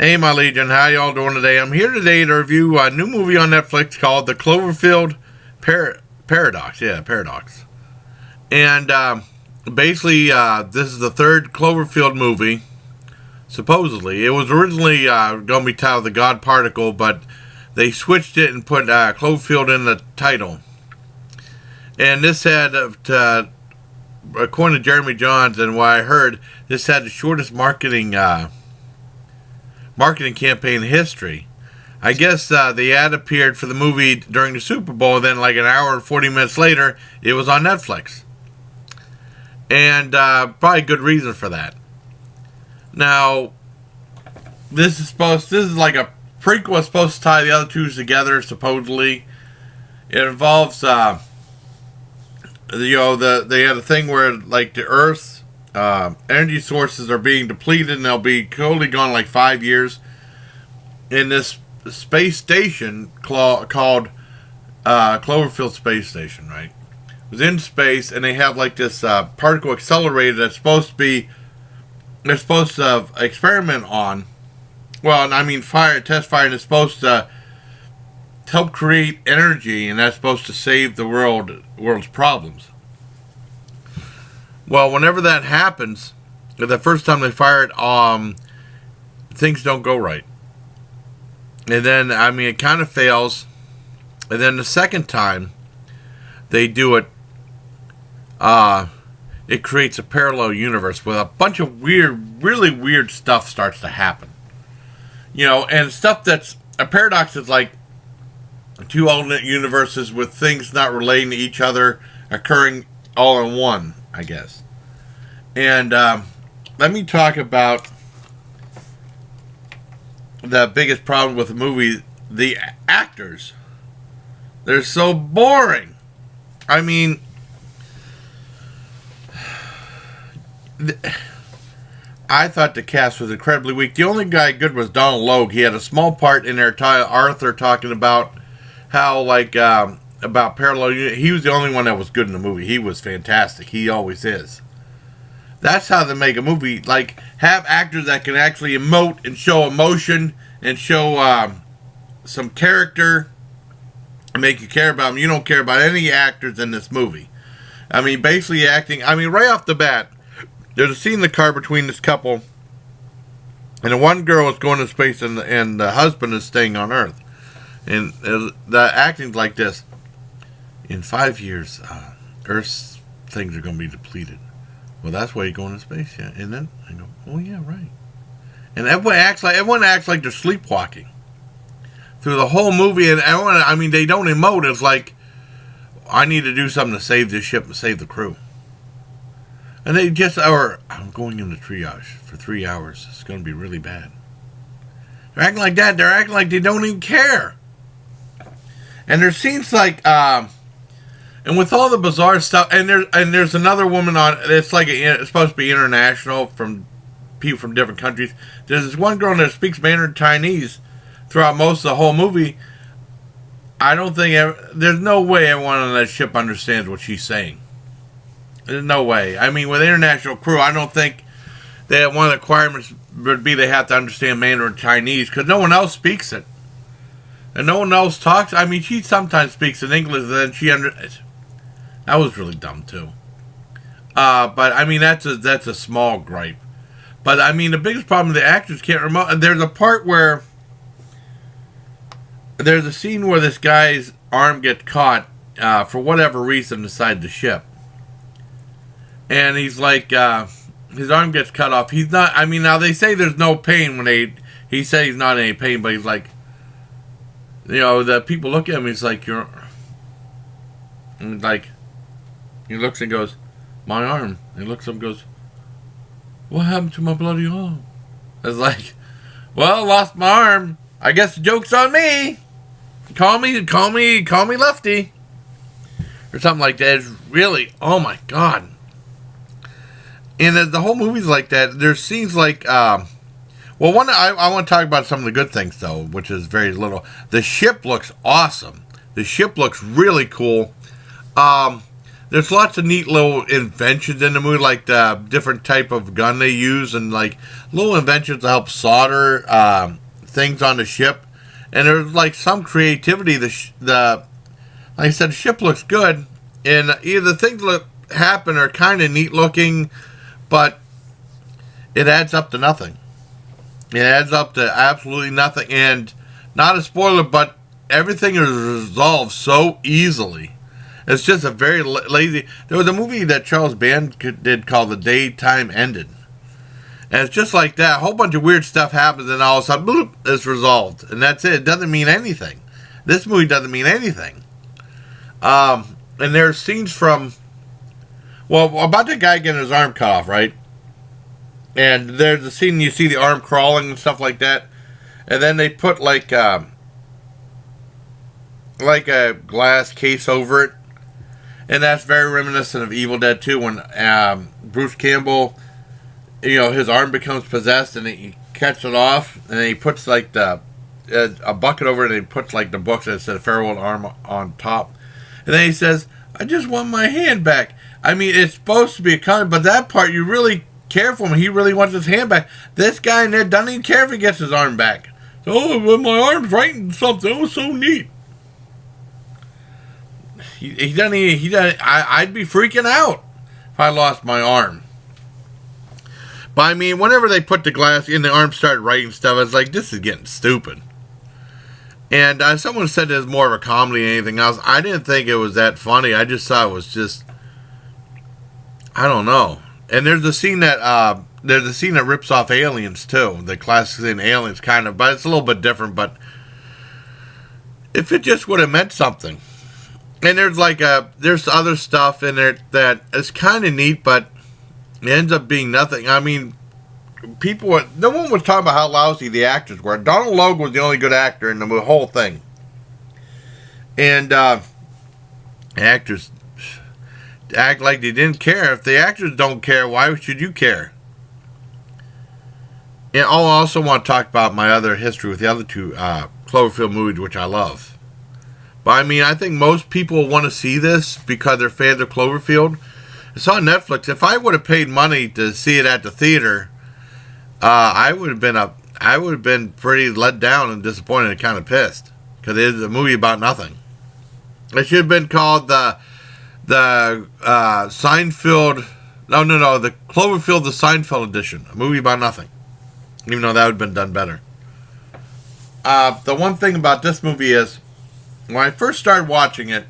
Hey, my Legion, how y'all doing today? I'm here today to review a new movie on Netflix called The Cloverfield Paradox. Yeah, Paradox. And basically, this is the third Cloverfield movie, supposedly. It was originally going to be titled The God Particle, but they switched it and put Cloverfield in the title. And this had, according to Jeremy Johns and what I heard, this had the shortest marketing campaign in history. I guess the ad appeared for the movie during the Super Bowl, and then like an hour and 40 minutes later, it was on Netflix. And probably good reason for that. Now, this is like a prequel, supposed to tie the other two together, supposedly. It involves, they had a thing where like the Earth's energy sources are being depleted, and they'll be totally gone in like 5 years. In this space station called Cloverfield Space Station, right? It was in space, and they have like this particle accelerator that's supposed to experiment on. Well, I mean, test fire, and it's supposed to help create energy, and that's supposed to save the world's problems. Well, whenever that happens, the first time they fire it, things don't go right. And then, I mean, it kind of fails. And then the second time they do it, it creates a parallel universe with a bunch of really weird stuff starts to happen. And stuff that's a paradox is like two alternate universes with things not relating to each other occurring all in one, I guess. And let me talk about the biggest problem with the movie. The actors. They're so boring. I mean, I thought the cast was incredibly weak. The only guy good was Donald Logue. He had a small part in there. Arthur talking about how, like, about parallel unit. He was the only one that was good in the movie. He was fantastic. He always is. That's how they make a movie. Like, have actors that can actually emote and show emotion and show some character and make you care about them. You don't care about any actors in this movie. I mean, basically acting. I mean, right off the bat, there's a scene in the car between this couple, and the one girl is going to space, and the husband is staying on Earth. And the acting's like this. In 5 years, Earth's things are going to be depleted. Well, that's why you're going to space, yeah. And then I go, oh yeah, right. And everyone acts like they're sleepwalking through the whole movie. And everyone, they don't emote. It's like, I need to do something to save this ship and save the crew. And they just, I'm going into triage for 3 hours. It's going to be really bad. They're acting like that. They're acting like they don't even care. And there seems like, and with all the bizarre stuff, and there's another woman on. It's like it's supposed to be international, from people from different countries. There's this one girl that speaks Mandarin Chinese throughout most of the whole movie. I don't think there's no way everyone on that ship understands what she's saying. There's no way. I mean, with international crew, I don't think that one of the requirements would be they have to understand Mandarin Chinese, because no one else speaks it. And no one else talks. I mean, she sometimes speaks in English, and then that was really dumb, too. But, I mean, that's a small gripe. But, I mean, the biggest problem, the actors can't remember. There's a part where there's a scene where this guy's arm gets caught, for whatever reason, inside the ship. And he's like, his arm gets cut off. He's not, I mean, now they say there's no pain when he said he's not in any pain, but he's like, the people look at him, he's like, and like, he looks and goes, my arm. And he looks up and goes, what happened to my bloody arm? It's like, well, lost my arm. I guess the joke's on me. Call me Lefty. Or something like that. It's really, oh my God. And the whole movie's like that. There's scenes like, I want to talk about some of the good things, though, which is very little. The ship looks awesome. The ship looks really cool. There's lots of neat little inventions in the movie, like the different type of gun they use, and like little inventions to help solder things on the ship. And there's like some creativity. Like I said, the ship looks good, and the things that happen are kind of neat looking, but it adds up to nothing. It adds up to absolutely nothing, and not a spoiler, but everything is resolved so easily. It's just a very lazy. There was a movie that Charles Band did called The Daytime Ended. And it's just like that. A whole bunch of weird stuff happens, and all of a sudden, bloop, it's resolved. And that's it. It doesn't mean anything. This movie doesn't mean anything. And there's scenes from, well, about the guy getting his arm cut off, right? And there's a scene you see the arm crawling and stuff like that. And then they put like a glass case over it. And that's very reminiscent of Evil Dead 2 when Bruce Campbell, his arm becomes possessed and he cuts it off and he puts like a bucket over it and he puts like the books that says Farewell Arm on top. And then he says, I just want my hand back. I mean, it's supposed to be a comment, but that part you really care for him. He really wants his hand back. This guy in there doesn't even care if he gets his arm back. Oh, my arm's writing something. Oh, so neat. He doesn't. I'd be freaking out if I lost my arm. But I mean, whenever they put the glass in, the arm started writing stuff. I was like, this is getting stupid. And someone said it was more of a comedy than anything else. I didn't think it was that funny. I just thought it was just, I don't know. And there's a scene that rips off Aliens too. The classic scene, Aliens, kind of, but it's a little bit different. But if it just would have meant something. And there's other stuff in there that is kind of neat, but it ends up being nothing. I mean, no one was talking about how lousy the actors were. Donald Logue was the only good actor in the whole thing. And actors act like they didn't care. If the actors don't care, why should you care? And I also want to talk about my other history with the other two Cloverfield movies, which I love. But I mean, I think most people want to see this because they're fans of Cloverfield. It's on Netflix. If I would have paid money to see it at the theater, I would have been pretty let down and disappointed and kind of pissed because it is a movie about nothing. It should have been called the Seinfeld. No, the Cloverfield the Seinfeld edition, a movie about nothing. Even though that would have been done better. The one thing about this movie is, when I first started watching it,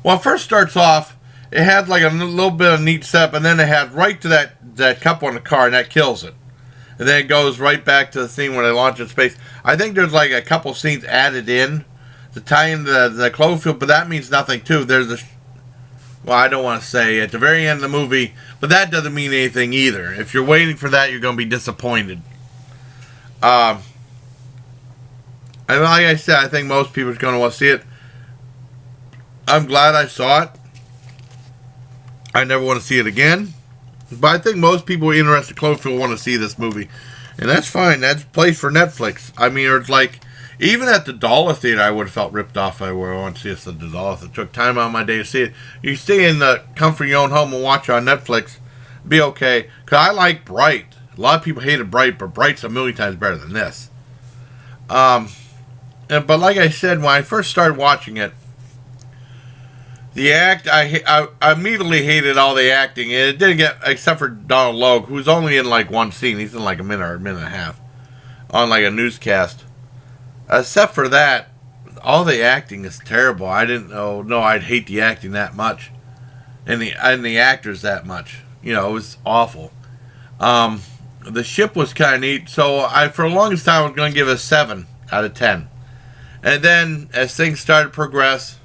well, it first starts off, it had like a little bit of neat setup, and then it had right to that couple in the car, and that kills it. And then it goes right back to the scene where they launch in space. I think there's like a couple scenes added in to tie in the Cloverfield, but that means nothing too. Well, I don't want to say at the very end of the movie, but that doesn't mean anything either. If you're waiting for that, you're going to be disappointed. And like I said, I think most people are going to want to see it. I'm glad I saw it. I never want to see it again. But I think most people interested in Cloverfield want to see this movie. And that's fine. That's placed for Netflix. I mean, it's like, even at the Dollar Theater, I would have felt ripped off if I were to see this at the Dollar Theater. It took time out of my day to see it. You stay in the comfort of your own home and watch it on Netflix, be okay. Because I like Bright. A lot of people hated Bright, but Bright's a million times better than this. But like I said, when I first started watching it, the act, I immediately hated all the acting. It didn't get, except for Donald Logue, who's only in like one scene. He's in like a minute or a minute and a half on like a newscast. Except for that, all the acting is terrible. I didn't know I'd hate the acting that much, and the actors that much. It was awful. The ship was kind of neat, so for the longest time I was going to give it a 7 out of 10. And then as things started to progress,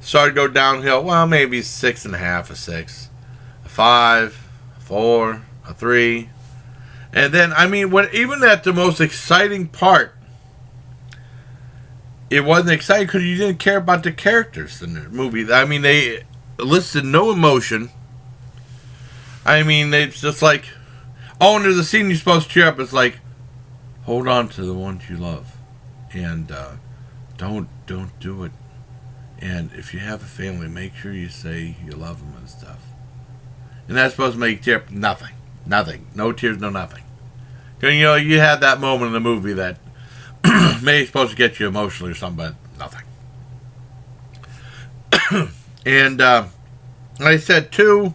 started to go downhill. Well, maybe 6.5, a 6, a 5, a 4, a 3, and then even at the most exciting part, it wasn't exciting because you didn't care about the characters in the movie. I mean, they elicited no emotion. I mean, it's just like, oh, and there's a scene you're supposed to cheer up. It's like, hold on to the ones you love, and don't do it. And if you have a family, make sure you say you love them and stuff. And that's supposed to make you tear. Nothing. Nothing. No tears, no nothing. Because, you know, you had that moment in the movie that maybe supposed to get you emotional or something, but nothing. And like I said, too,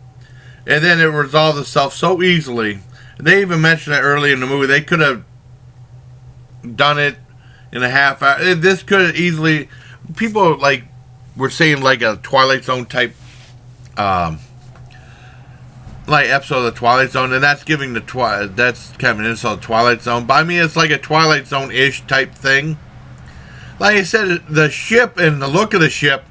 and then it resolved itself so easily. They even mentioned it early in the movie. They could have done it in a half hour. This could have easily... People, like, were saying, like, a Twilight Zone type... like episode of the Twilight Zone, and that's giving the that's kind of an insult to Twilight Zone. But I mean, it's like a Twilight Zone-ish type thing. Like I said, the ship and the look of the ship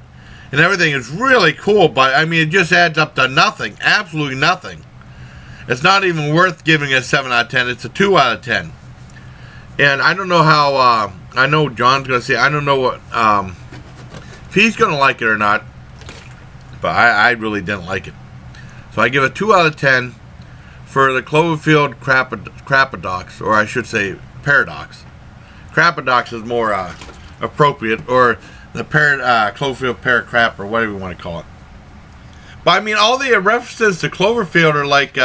and everything is really cool, but I mean, it just adds up to nothing, absolutely nothing. It's not even worth giving a 7 out of 10. It's a 2 out of 10. And I don't know how. I know John's gonna say. I don't know what if he's gonna like it or not. But I really didn't like it. So I give it 2 out of 10 for the Cloverfield Paradox, or I should say Paradox. Paradox is more appropriate, or the Cloverfield Paracrap, or whatever you want to call it. But I mean, all the references to Cloverfield are like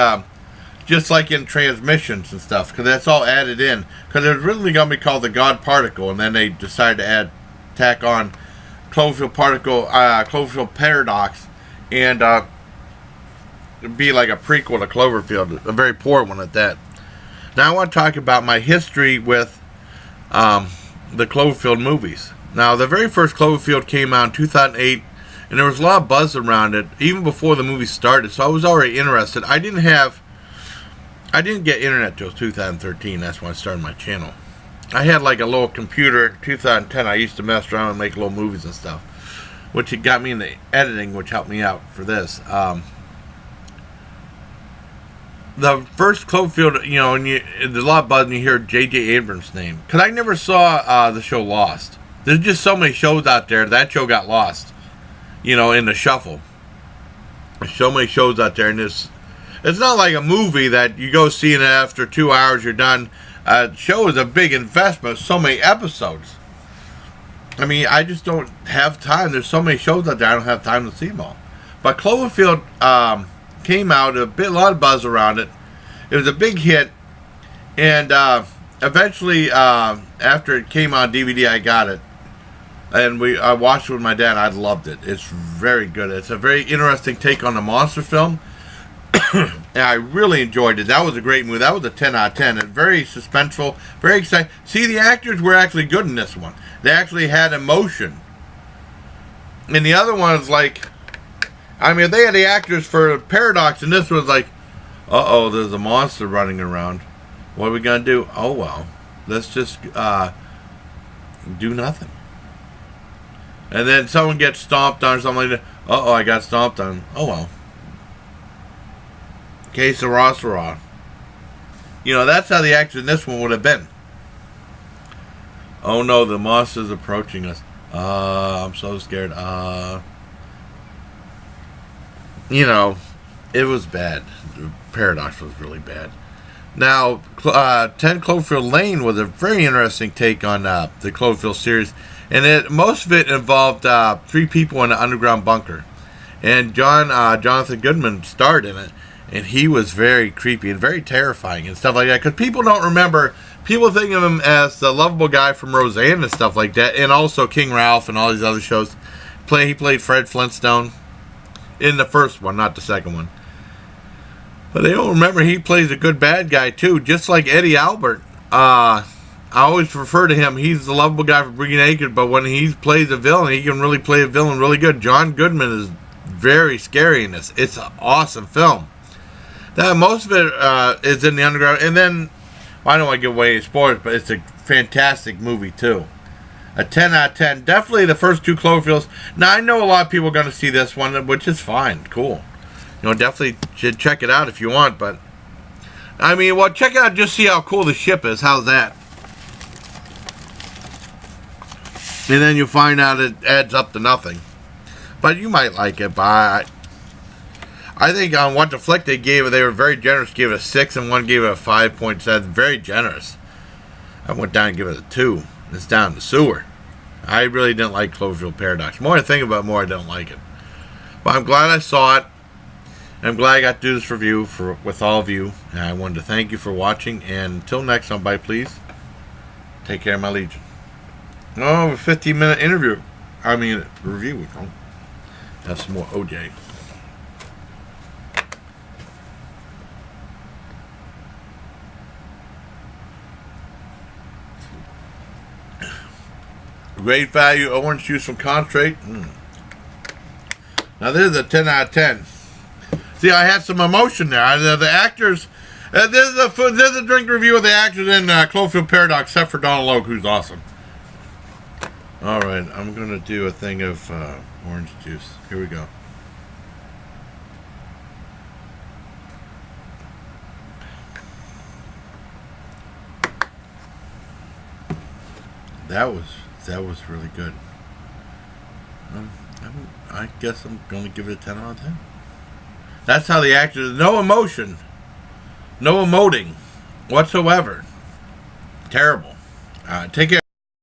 just like in transmissions and stuff, because that's all added in. Because it was originally going to be called the God Particle, and then they decided to tack on Cloverfield Paradox, and be like a prequel to Cloverfield, a very poor one at that. Now I want to talk about my history with the Cloverfield movies. Now the very first Cloverfield came out in 2008, and there was a lot of buzz around it even before the movie started, so I was already interested. I didn't get internet till 2013. That's when I started my channel. I had like a little computer in 2010. I used to mess around and make little movies and stuff, which it got me into editing, which helped me out for this. The first Cloverfield, you know, and there's a lot of buzz when you hear J.J. Abrams' name. Because I never saw the show Lost. There's just so many shows out there. That show got lost, you know, in the shuffle. There's so many shows out there, and it's not like a movie that you go see and after 2 hours you're done. The show is a big investment. So many episodes. I mean, I just don't have time. There's so many shows out there, I don't have time to see them all. But Cloverfield came out, a lot of buzz around it. It was a big hit, and eventually, after it came on DVD, I got it, and I watched it with my dad. I loved it. It's very good. It's a very interesting take on the monster film, and I really enjoyed it. That was a great movie. That was a 10 out of 10. And very suspenseful, very exciting. See, the actors were actually good in this one. They actually had emotion. And the other one is like, I mean, they had the actors for Paradox, and this was like, uh-oh, there's a monster running around. What are we going to do? Oh, well, let's just do nothing. And then someone gets stomped on or something like that. Uh-oh, I got stomped on. Oh, well. Que sera, sera. You know, that's how the actors in this one would have been. Oh, no, the monster's approaching us. I'm so scared. You know, it was bad. Paradox was really bad. Now, 10 Cloverfield Lane was a very interesting take on the Cloverfield series, and most of it involved 3 people in an underground bunker. And Jonathan Goodman starred in it, and he was very creepy and very terrifying and stuff like that. Because people don't remember, people think of him as the lovable guy from Roseanne and stuff like that, and also King Ralph and all these other shows. He played Fred Flintstone in the first one, not the second one. But they don't remember he plays a good bad guy too, just like Eddie Albert. I always refer to him. He's the lovable guy from Breaking Naked, but when he plays a villain, he can really play a villain really good. John Goodman is very scary in this. It's an awesome film. Most of it is in the underground, and then I don't want to give away any spoilers, but it's a fantastic movie too. A 10 out of 10. Definitely the first 2 Cloverfields. Now, I know a lot of people are going to see this one, which is fine. Cool. You know, definitely should check it out if you want, but I mean, well, check it out, just see how cool the ship is. How's that? And then you'll find out it adds up to nothing. But you might like it, but I think on What the Flick they gave it, they were very generous, gave it a 6, and one gave it a 5.7. Very generous. I went down and gave it a 2. It's down in the sewer. I really didn't like Cloverfield Paradox. The more I think about it, the more I don't like it. But I'm glad I saw it. I'm glad I got to do this review with all of you. And I wanted to thank you for watching. And until next time, bye, please. Take care, my legion. Oh, a 15-minute interview. I mean, review. Have some more OJ. Great value orange juice from concentrate. Now this is a 10 out of 10. See, I had some emotion there. The actors. This is a drink review of the actors in Cloverfield Paradox, except for Donald Logue, who's awesome. All right, I'm gonna do a thing of orange juice. Here we go. That was really good. I guess I'm going to give it a 10 out of 10. That's how the actors, no emotion, no emoting whatsoever. Terrible. Take care.